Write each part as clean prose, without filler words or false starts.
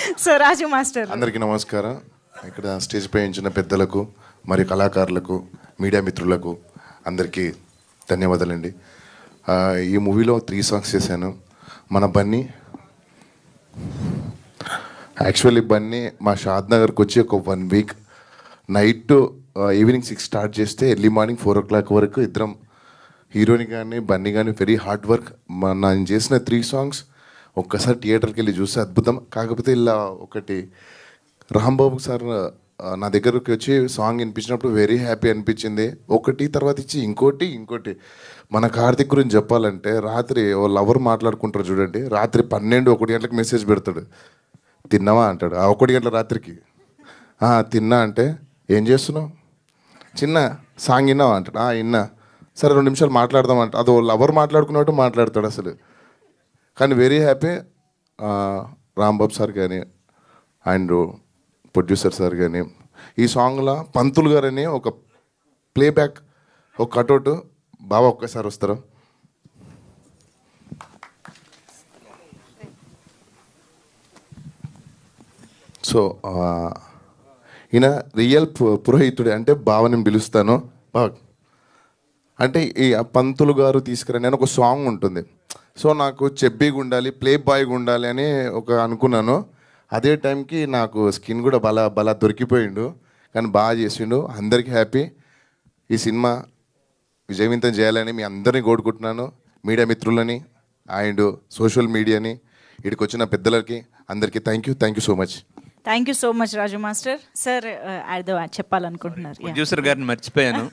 So రాజు master, అందరికీ నమస్కారం. ఇక్కడ స్టేజ్ పై ఉంచిన పెద్దలకు మరియు కళాకారులకు, మీడియా మిత్రులకు అందరికీ ధన్యవాదాలండి. ఈ మూవీలో 3 సాంగ్స్ చేశాను. మన బన్నీ, యాక్చువల్లీ బన్నీ మా షాద్ నగర్కి వచ్చి ఒక 1 వీక్ నైట్ ఈవినింగ్ 6 స్టార్ట్ చేస్తే ఎర్లీ మార్నింగ్ 4 o'clock వరకు ఇద్దరం, హీరోని కానీ బన్నీ కానీ వెరీ హార్డ్ వర్క్. నేను చేసిన 3 సాంగ్స్ ఒక్కసారి థియేటర్కి వెళ్ళి చూస్తే అద్భుతం. కాకపోతే ఇలా ఒకటి, రాంబాబు సార్ నా దగ్గరకు వచ్చి సాంగ్ వినిపించినప్పుడు వెరీ హ్యాపీ అనిపించింది. ఒకటి తర్వాత ఇచ్చి ఇంకోటి మన కార్తిక్ గురించి చెప్పాలంటే, రాత్రి ఓ లవర్ మాట్లాడుకుంటారు చూడండి, రాత్రి 12-1 గంటలకు మెసేజ్ పెడతాడు, తిన్నావా అంటాడు. 1 గంటల రాత్రికి తిన్నా అంటే ఏం చేస్తున్నావు, చిన్న సాంగ్ విన్నావా అంటాడు. విన్నా, సరే 2 నిమిషాలు మాట్లాడదాం అంటే అదో లవర్ మాట్లాడుకున్నట్టు మాట్లాడతాడు అసలు. కానీ వెరీ హ్యాపీ. రాంబాబు సార్ కానీ అండ్ ప్రొడ్యూసర్ సార్ కానీ ఈ సాంగ్లో పంతులు గారు అని ఒక ప్లేబ్యాక్, ఒక కటౌట్, బాగా ఒక్కసారి వస్తారా? సో ఈయన రియల్ పురోహితుడే, అంటే బావని పిలుస్తాను బావ అంటే ఈ పంతులు గారు తీసుకురండి అని ఒక సాంగ్ ఉంటుంది. సో నాకు చెబ్బీగా ఉండాలి, ప్లే బాయ్గా ఉండాలి అని అనుకున్నాను. అదే టైంకి నాకు స్కిన్ కూడా బలా దొరికిపోయిండు, కానీ బాగా చేసిండు. అందరికీ హ్యాపీ. ఈ సినిమా విజయవంతం చేయాలని మీ అందరినీ కోరుకుంటున్నాను. మీడియా మిత్రులని అండ్ సోషల్ మీడియాని, ఇక్కడికి వచ్చిన పెద్దలకి అందరికీ thank you so much. Thank you so much Raju master. Sir ఏదో చెప్పాలనుకుంటున్నారు. ప్రొడ్యూసర్ గారిని మర్చిపోయాను,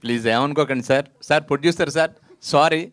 ప్లీజ్ ఏమనుకోకండి సార్. Producer sir, sorry.